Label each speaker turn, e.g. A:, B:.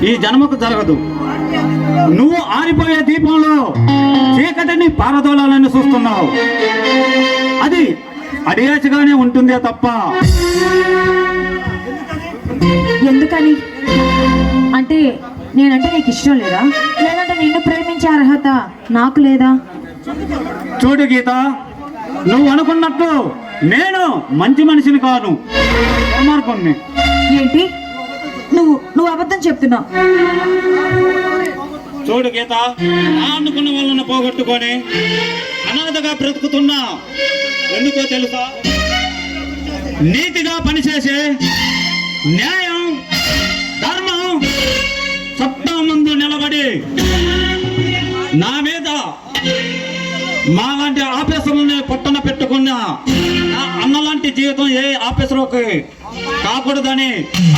A: ఈ జన్మకు జరగదు. నువ్వు ఆరిపోయే దీపంలో చీకటిని పారదోలాలని చూస్తున్నావు. అది అడియాచిగానే ఉంటుందే తప్ప.
B: ఎందుకని? అంటే నేనంటే నీకు ఇష్టం లేదా, లేదంటే నిన్ను ప్రేమించే అర్హత నాకు లేదా?
A: చూడు గీత, నువ్వు అనుకున్నట్టు నేను మంచి మనిషిని కాను, దుర్మార్గుణ్ణి.
B: ఏంటి నువ్వు అబద్ధం చెప్తున్నావు?
A: చూడు గీత, అనుకున్న వాళ్ళని పోగొట్టుకొని అనాథగా బ్రతుకుతున్నా. ఎందుకో తెలుసా? నీతిగా పనిచేసే, న్యాయం ధర్మం చట్టం ముందు నిలబడి నా మీద మాలాంటి ఆఫీసర్లని పట్టణ పెట్టుకున్న నా అన్నలాంటి జీవితం ఏ ఆఫీసర్కి కాకూడదని